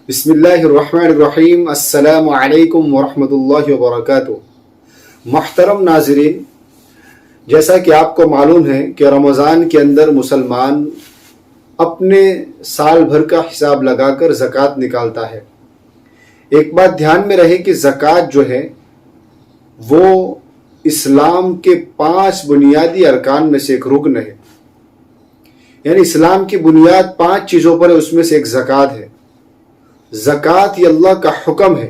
بسم اللہ الرحمن الرحیم۔ السلام علیکم ورحمۃ اللہ وبرکاتہ۔ محترم ناظرین، جیسا کہ آپ کو معلوم ہے کہ رمضان کے اندر مسلمان اپنے سال بھر کا حساب لگا کر زکوٰۃ نکالتا ہے۔ ایک بات دھیان میں رہے کہ زکوٰۃ جو ہے وہ اسلام کے 5 بنیادی ارکان میں سے ایک رکن ہے، یعنی اسلام کی بنیاد 5 چیزوں پر ہے، اس میں سے ایک زکوٰۃ ہے۔ زکوٰۃ یہ اللہ کا حکم ہے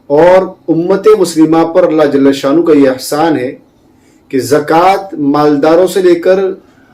اور امت مسلمہ پر اللہ جل شانہ کا یہ احسان ہے کہ زکوٰۃ مالداروں سے لے کر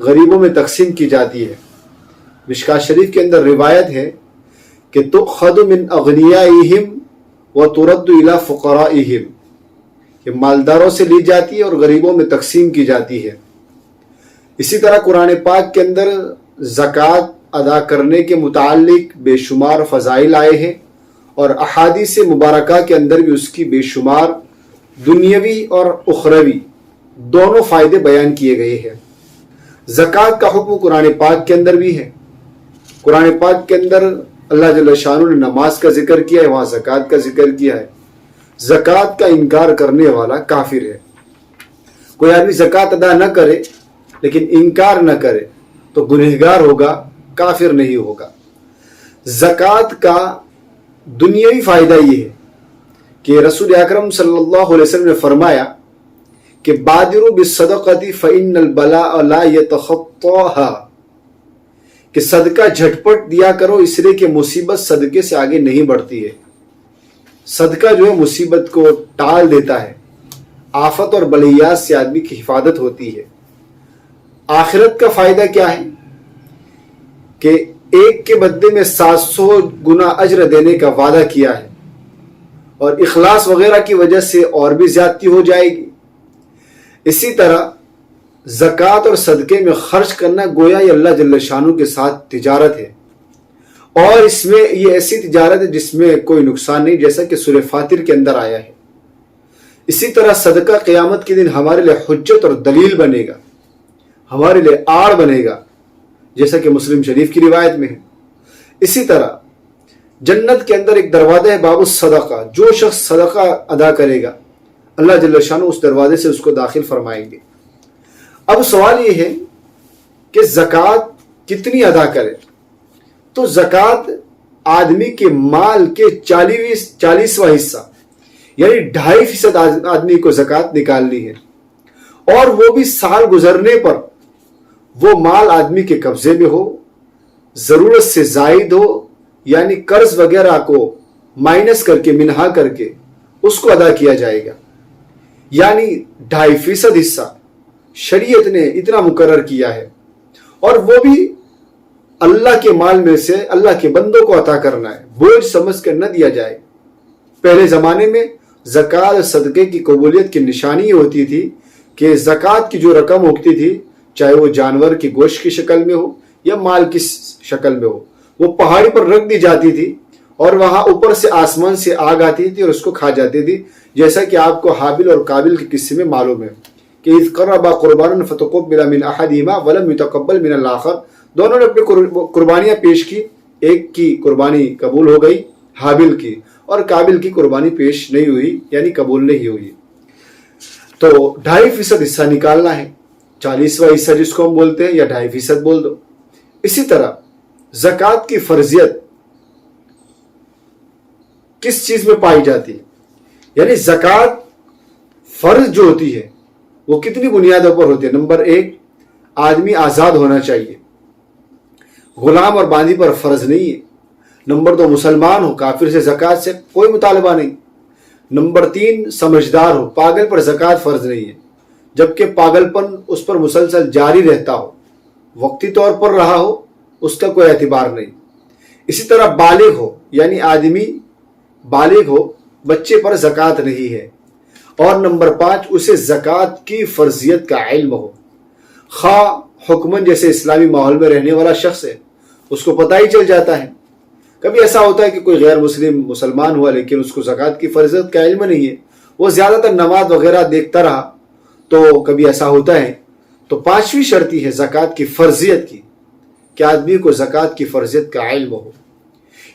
غریبوں میں تقسیم کی جاتی ہے۔ مشکوٰۃ شریف کے اندر روایت ہے کہ تؤخذ من اغنیائہم وترد الی فقرائہم، کہ مالداروں سے لی جاتی ہے اور غریبوں میں تقسیم کی جاتی ہے۔ اسی طرح قرآن پاک کے اندر زکوٰۃ ادا کرنے کے متعلق بے شمار فضائل آئے ہیں اور احادیث مبارکہ کے اندر بھی اس کی بے شمار دنیاوی اور اخروی دونوں فائدے بیان کیے گئے ہیں۔ زکوٰۃ کا حکم قرآن پاک کے اندر بھی ہے۔ قرآن پاک کے اندر اللہ جل شانہ نے نماز کا ذکر کیا ہے، وہاں زکوٰۃ کا ذکر کیا ہے۔ زکوٰۃ کا انکار کرنے والا کافر ہے۔ کوئی آدمی زکوٰۃ ادا نہ کرے لیکن انکار نہ کرے تو گنہگار ہوگا، کافر نہیں ہوگا۔ زکوٰۃ کا دنیاوی فائدہ یہ ہے کہ رسول اکرم صلی اللہ علیہ وسلم نے فرمایا کہ بادروا بالصدقۃ فإن البلاء لا يتخطاها، کہ صدقہ جھٹپٹ دیا کرو اس لیے کہ مصیبت صدقے سے آگے نہیں بڑھتی ہے۔ صدقہ جو ہے مصیبت کو ٹال دیتا ہے، آفت اور بلیات سے آدمی کی حفاظت ہوتی ہے۔ آخرت کا فائدہ کیا ہے کہ ایک کے بدلے میں 700 گنا اجر دینے کا وعدہ کیا ہے، اور اخلاص وغیرہ کی وجہ سے اور بھی زیادتی ہو جائے گی۔ اسی طرح زکوٰۃ اور صدقے میں خرچ کرنا گویا یہ اللہ جل شانہ کے ساتھ تجارت ہے، اور اس میں یہ ایسی تجارت ہے جس میں کوئی نقصان نہیں، جیسا کہ سورہ فاطر کے اندر آیا ہے۔ اسی طرح صدقہ قیامت کے دن ہمارے لیے حجت اور دلیل بنے گا، ہمارے لیے آڑ بنے گا، جیسا کہ مسلم شریف کی روایت میں ہے۔ اسی طرح جنت کے اندر ایک دروازہ ہے باب الصدقہ، جو شخص صدقہ ادا کرے گا اللہ جل شانہ اس دروازے سے اس کو داخل فرمائیں گے۔ اب سوال یہ ہے کہ زکوٰۃ کتنی ادا کرے؟ تو زکوٰۃ آدمی کے مال کے 40واں حصہ، یعنی 2.5% آدمی کو زکوٰۃ نکالنی ہے، اور وہ بھی سال گزرنے پر وہ مال آدمی کے قبضے میں ہو، ضرورت سے زائد ہو، یعنی قرض وغیرہ کو مائنس کر کے منہا کر کے اس کو ادا کیا جائے گا۔ یعنی 2.5% حصہ شریعت نے اتنا مقرر کیا ہے، اور وہ بھی اللہ کے مال میں سے اللہ کے بندوں کو عطا کرنا ہے، بوجھ سمجھ کر نہ دیا جائے۔ پہلے زمانے میں زکوٰۃ اور صدقے کی قبولیت کی نشانی یہ ہوتی تھی کہ زکوٰۃ کی جو رقم ہوتی تھی، چاہے وہ جانور کی گوشت کی شکل میں ہو یا مال کی شکل میں ہو، وہ پہاڑی پر رکھ دی جاتی تھی، اور وہاں اوپر سے آسمان سے آگ آتی تھی اور اس کو کھا جاتی تھی، جیسا کہ آپ کو حابل اور قابل کے قصے میں معلوم ہے کہ اذ قربا قربانا فتقبل من احدہما ولم يتقبل من الاخر، دونوں نے اپنی قربانیاں پیش کی، ایک کی قربانی قبول ہو گئی حابل کی، اور قابل کی قربانی پیش نہیں ہوئی، یعنی قبول نہیں ہوئی۔ تو 2.5% حصہ نکالنا ہے، 40واں حصہ جس کو ہم بولتے ہیں، یا 2.5% بول دو۔ اسی طرح زکوٰۃ کی فرضیت کس چیز میں پائی جاتی ہے؟ یعنی زکوٰۃ فرض جو ہوتی ہے وہ کتنی بنیادوں پر ہوتی ہے؟ نمبر 1، آدمی آزاد ہونا چاہیے، غلام اور باندی پر فرض نہیں ہے۔ نمبر 2، مسلمان ہو، کافر سے زکوٰۃ سے کوئی مطالبہ نہیں۔ نمبر 3، سمجھدار ہو، پاگل پر زکوٰۃ فرض نہیں ہے، جبکہ پاگل پن اس پر مسلسل جاری رہتا ہو، وقتی طور پر رہا ہو، اس کا کوئی اعتبار نہیں۔ اسی طرح بالغ ہو، یعنی آدمی بالغ ہو، بچے پر زکوٰۃ نہیں ہے۔ اور نمبر 5، اسے زکوٰۃ کی فرضیت کا علم ہو، خواہ حکمن جیسے اسلامی ماحول میں رہنے والا شخص ہے، اس کو پتہ ہی چل جاتا ہے۔ کبھی ایسا ہوتا ہے کہ کوئی غیر مسلمان ہوا لیکن اس کو زکوٰۃ کی فرضیت کا علم نہیں ہے، وہ زیادہ تر نماز وغیرہ دیکھتا رہا، تو کبھی ایسا ہوتا ہے۔ تو 5ویں شرط ہے زکوٰۃ کی فرضیت کی، کہ آدمی کو زکوٰۃ کی فرضیت کا علم ہو۔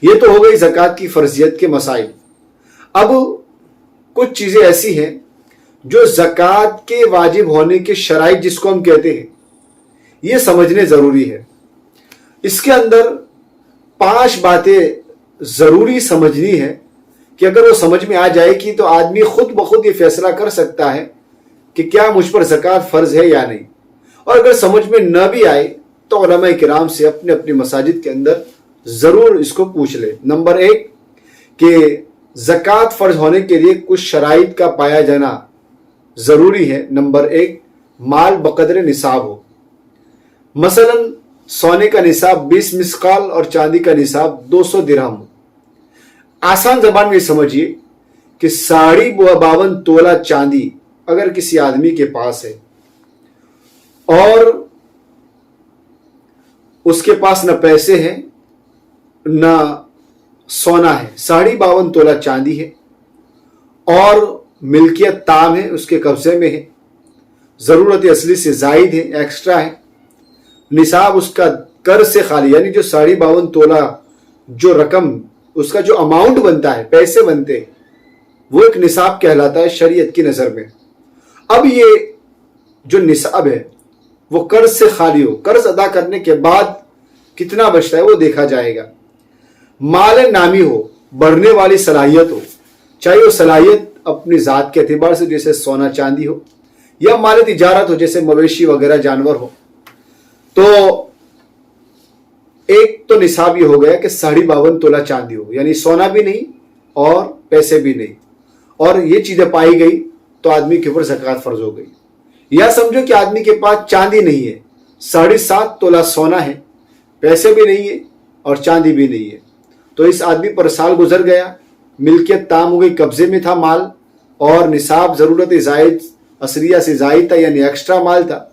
یہ تو ہو گئی زکوٰۃ کی فرضیت کے مسائل۔ اب کچھ چیزیں ایسی ہیں جو زکوٰۃ کے واجب ہونے کے شرائط جس کو ہم کہتے ہیں، یہ سمجھنے ضروری ہے۔ اس کے اندر 5 باتیں ضروری سمجھنی ہے کہ اگر وہ سمجھ میں آ جائے گی تو آدمی خود بخود یہ فیصلہ کر سکتا ہے کہ کیا مجھ پر زکوٰۃ فرض ہے یا نہیں۔ اور اگر سمجھ میں نہ بھی آئے تو علماء کرام سے اپنے اپنی مساجد کے اندر ضرور اس کو پوچھ لے۔ نمبر 1 کہ زکوٰۃ فرض ہونے کے لیے کچھ شرائط کا پایا جانا ضروری ہے۔ نمبر 1 مال بقدر نصاب ہو۔ مثلا سونے کا نصاب 20 مثقال اور چاندی کا نصاب 200 درہم ہو۔ آسان زبان میں سمجھیے کہ 52.5 تولہ چاندی اگر کسی آدمی کے پاس ہے اور اس کے پاس نہ پیسے ہیں نہ سونا ہے، 52.5 تولہ چاندی ہے اور ملکیت تام ہے، اس کے قبضے میں ہے، ضرورت اصلی سے زائد ہے، ایکسٹرا ہے، نصاب اس کا قرض سے خالی، یعنی جو 52.5 تولہ جو رقم اس کا جو اماؤنٹ بنتا ہے، پیسے بنتے ہیں، وہ ایک نصاب کہلاتا ہے شریعت کی نظر میں۔ اب یہ جو نصاب ہے وہ قرض سے خالی ہو، قرض ادا کرنے کے بعد کتنا بچتا ہے وہ دیکھا جائے گا۔ مال نامی ہو، بڑھنے والی صلاحیت ہو، چاہے وہ صلاحیت اپنی ذات کے اعتبار سے جیسے سونا چاندی ہو یا مال تجارت ہو جیسے مویشی وغیرہ جانور ہو۔ تو ایک تو نصاب یہ ہو گیا کہ 52.5 تولہ چاندی ہو، یعنی سونا بھی نہیں اور پیسے بھی نہیں، اور یہ چیزیں پائی گئی تو آدمی کے اوپر زکوٰۃ فرض ہو گئی۔ یا سمجھو کہ آدمی کے پاس چاندی نہیں ہے، 7.5 تولہ سونا ہے، پیسے بھی نہیں ہے اور چاندی بھی نہیں ہے، تو اس آدمی پر سال گزر گیا، ملکیت تام ہو گئی، قبضے میں تھا مال اور نصاب ضرورت زائد اصلیہ سے زائد تھا، یعنی ایکسٹرا مال تھا،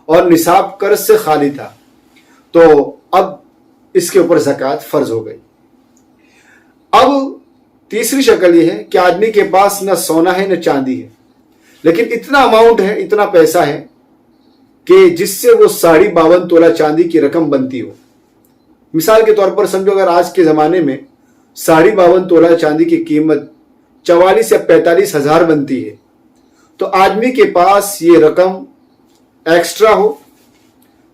اور نصاب قرض سے خالی تھا، تو اب اس کے اوپر زکوٰۃ فرض ہو گئی۔ اب تیسری شکل یہ ہے کہ آدمی کے پاس نہ سونا ہے نہ چاندی ہے، لیکن اتنا اماؤنٹ ہے، اتنا پیسہ ہے کہ جس سے وہ 52.5 تولہ چاندی کی رقم بنتی ہو۔ مثال کے طور پر سمجھو اگر آج کے زمانے میں 52.5 تولہ چاندی کی قیمت 44 سے 45 ہزار بنتی ہے، تو آدمی کے پاس یہ رقم ایکسٹرا ہو،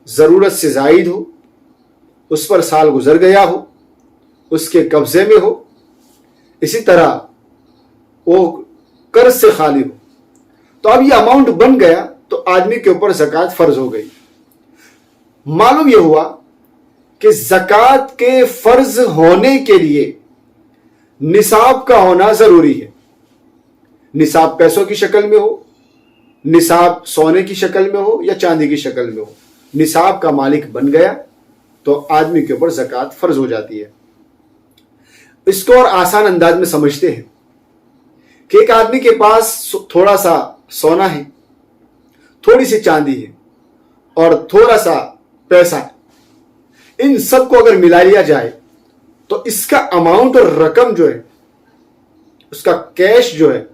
ضرورت سے زائد ہو، اس پر سال گزر گیا ہو، اس کے قبضے میں ہو، اسی طرح وہ قرض سے خالی ہو، تو اب یہ اماؤنٹ بن گیا تو آدمی کے اوپر زکوٰۃ فرض ہو گئی۔ معلوم یہ ہوا کہ زکوٰۃ کے فرض ہونے کے لیے نصاب کا ہونا ضروری ہے۔ نصاب پیسوں کی شکل میں ہو، نصاب سونے کی شکل میں ہو یا چاندی کی شکل میں ہو، نصاب کا مالک بن گیا تو آدمی کے اوپر زکوٰۃ فرض ہو جاتی ہے۔ اس کو اور آسان انداز میں سمجھتے ہیں کہ ایک آدمی کے پاس تھوڑا سا سونا ہے، تھوڑی سی چاندی ہے اور تھوڑا سا پیسہ ہے، ان سب کو اگر ملا لیا جائے تو اس کا اماؤنٹ اور رقم جو ہے، اس کا کیش جو ہے،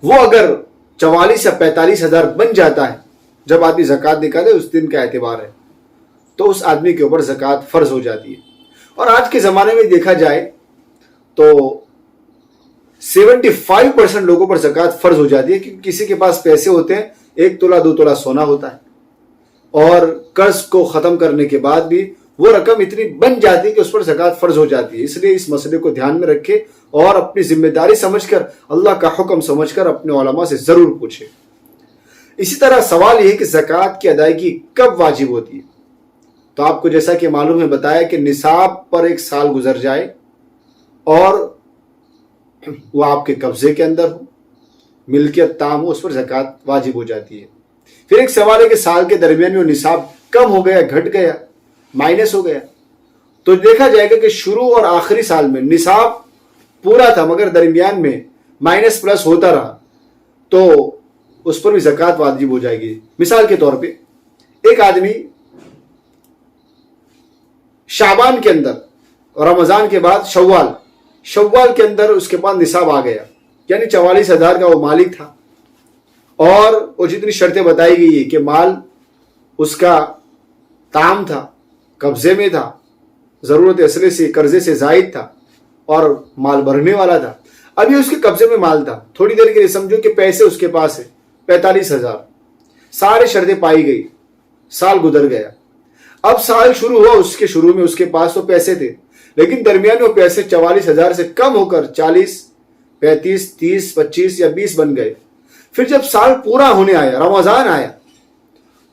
وہ اگر 44 یا 45 ہزار بن جاتا ہے، جب آدمی زکوٰۃ نکالے اس دن کا اعتبار ہے، تو اس آدمی کے اوپر زکوٰۃ فرض ہو جاتی ہے۔ اور آج کے زمانے میں دیکھا جائے تو 75% لوگوں پر زکوٰۃ فرض ہو جاتی ہے، کیونکہ کسی کے پاس پیسے ہوتے ہیں، 1 تولہ 2 تولہ سونا ہوتا ہے، اور قرض کو ختم کرنے کے بعد بھی وہ رقم اتنی بن جاتی ہے کہ اس پر زکوٰۃ فرض ہو جاتی ہے۔ اس لیے اس مسئلے کو دھیان میں رکھے اور اپنی ذمہ داری سمجھ کر، اللہ کا حکم سمجھ کر اپنے علماء سے ضرور پوچھے۔ اسی طرح سوال یہ ہے کہ زکوٰۃ کی ادائیگی کب واجب ہوتی ہے؟ تو آپ کو جیسا کہ معلوم ہے بتایا کہ نصاب پر 1 سال گزر جائے اور وہ آپ کے قبضے کے اندر ہو، ملکیت تام ہو، اس پر زکوٰۃ واجب ہو جاتی ہے۔ پھر ایک سوال ہے کہ سال کے درمیان میں وہ نصاب کم ہو گیا، گھٹ گیا، مائنس ہو گیا، تو دیکھا جائے گا کہ شروع اور آخری سال میں نصاب پورا تھا مگر درمیان میں مائنس پلس ہوتا رہا تو اس پر بھی زکوٰۃ واجب ہو جائے گی۔ مثال کے طور پہ ایک آدمی شعبان کے اندر، رمضان کے بعد شوال کے اندر اس کے پاس نصاب آ گیا، یعنی 44 ہزار کا وہ مالک تھا، اور وہ جتنی شرطیں بتائی گئی ہے کہ مال اس کا تام تھا، قبضے میں تھا، ضرورت اصلی سے قرضے سے زائد تھا اور مال بھرنے والا تھا. ابھی اس کے قبضے میں مال تھا. تھوڑی دیر کے لیے سمجھو کہ پیسے اس کے پاس ہے 45,000. سارے شرطیں پائی گئی. سال گزر گیا. اب سال شروع ہوا. اس کے شروع میں اس کے پاس تو پیسے تھے, لیکن درمیان میں وہ پیسے 44,000 سے کم ہو کر 40, 35, 30, 25 یا 20 بن گئے. پھر جب سال پورا ہونے آیا, رمضان آیا,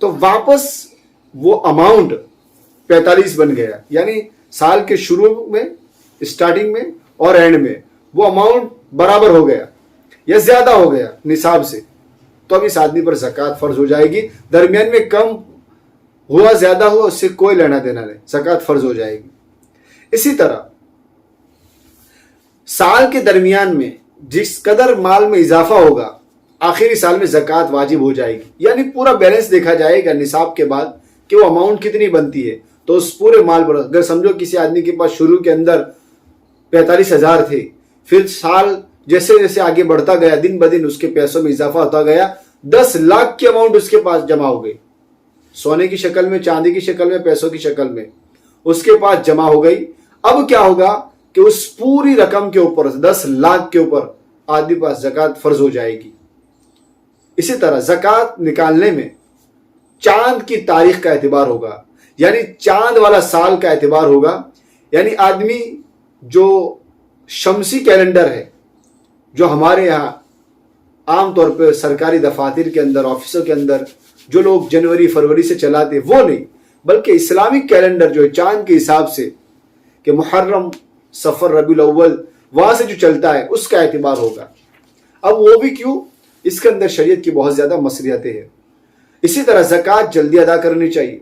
تو واپس وہ اماؤنٹ 45 بن گیا. یعنی سال کے شروع میں, اسٹارٹنگ میں اور اینڈ میں وہ اماؤنٹ برابر ہو گیا یا زیادہ ہو گیا نصاب سے. تو اب اس آدمی پر زکوٰۃ فرض ہو جائے گی. درمیان میں کم ہوا زیادہ ہوا اس سے کوئی لینا دینا نہیں, زکوٰۃ فرض ہو جائے گی. اسی طرح سال کے درمیان میں جس قدر مال میں اضافہ ہوگا آخری سال میں زکوٰۃ واجب ہو جائے گی. یعنی پورا بیلنس دیکھا جائے گا نصاب کے بعد کہ وہ اماؤنٹ کتنی بنتی ہے. تو اس پورے مال پر اگر سمجھو کسی آدمی کے پاس شروع کے اندر 45,000 تھے, پھر سال جیسے جیسے آگے بڑھتا گیا, دن بدن اس کے پیسوں میں اضافہ ہوتا گیا, 10 لاکھ کی اماؤنٹ اس کے پاس جمع ہو گئی. سونے کی شکل میں, چاندی کی شکل میں, پیسوں کی شکل میں اس کے پاس جمع ہو گئی. اب کیا ہوگا کہ اس پوری رقم کے اوپر 10 لاکھ کے اوپر آدمی پاس زکوٰۃ فرض ہو جائے گی. اسی طرح زکوٰۃ نکالنے میں چاند کی تاریخ کا اعتبار ہوگا, یعنی چاند والا سال کا اعتبار ہوگا. یعنی آدمی جو شمسی کیلنڈر ہے, جو ہمارے یہاں عام طور پہ سرکاری دفاتر کے اندر, آفسوں کے اندر جو لوگ جنوری فروری سے چلاتے, وہ نہیں, بلکہ اسلامک کیلنڈر جو ہے چاند کے حساب سے کہ محرم, صفر, ربیع الاول وہاں سے جو چلتا ہے اس کا اعتبار ہوگا. اب وہ بھی کیوں؟ اس کے اندر شریعت کی بہت زیادہ مصلحتیں ہیں. اسی طرح زکوٰۃ جلدی ادا کرنی چاہیے.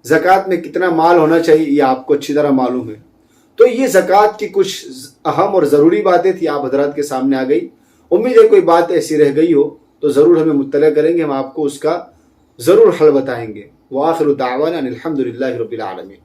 زکوٰۃ میں کتنا مال ہونا چاہیے یہ آپ کو اچھی طرح معلوم ہے. تو یہ زکوٰۃ کی کچھ اہم اور ضروری باتیں تھیں, آپ حضرات کے سامنے آ گئی. امید ہے کوئی بات ایسی رہ گئی ہو تو ضرور ہمیں مطلع کریں گے, ہم آپ کو اس کا ضرور حل بتائیں گے. وآخر دعوانا ان الحمد للہ رب العالمین.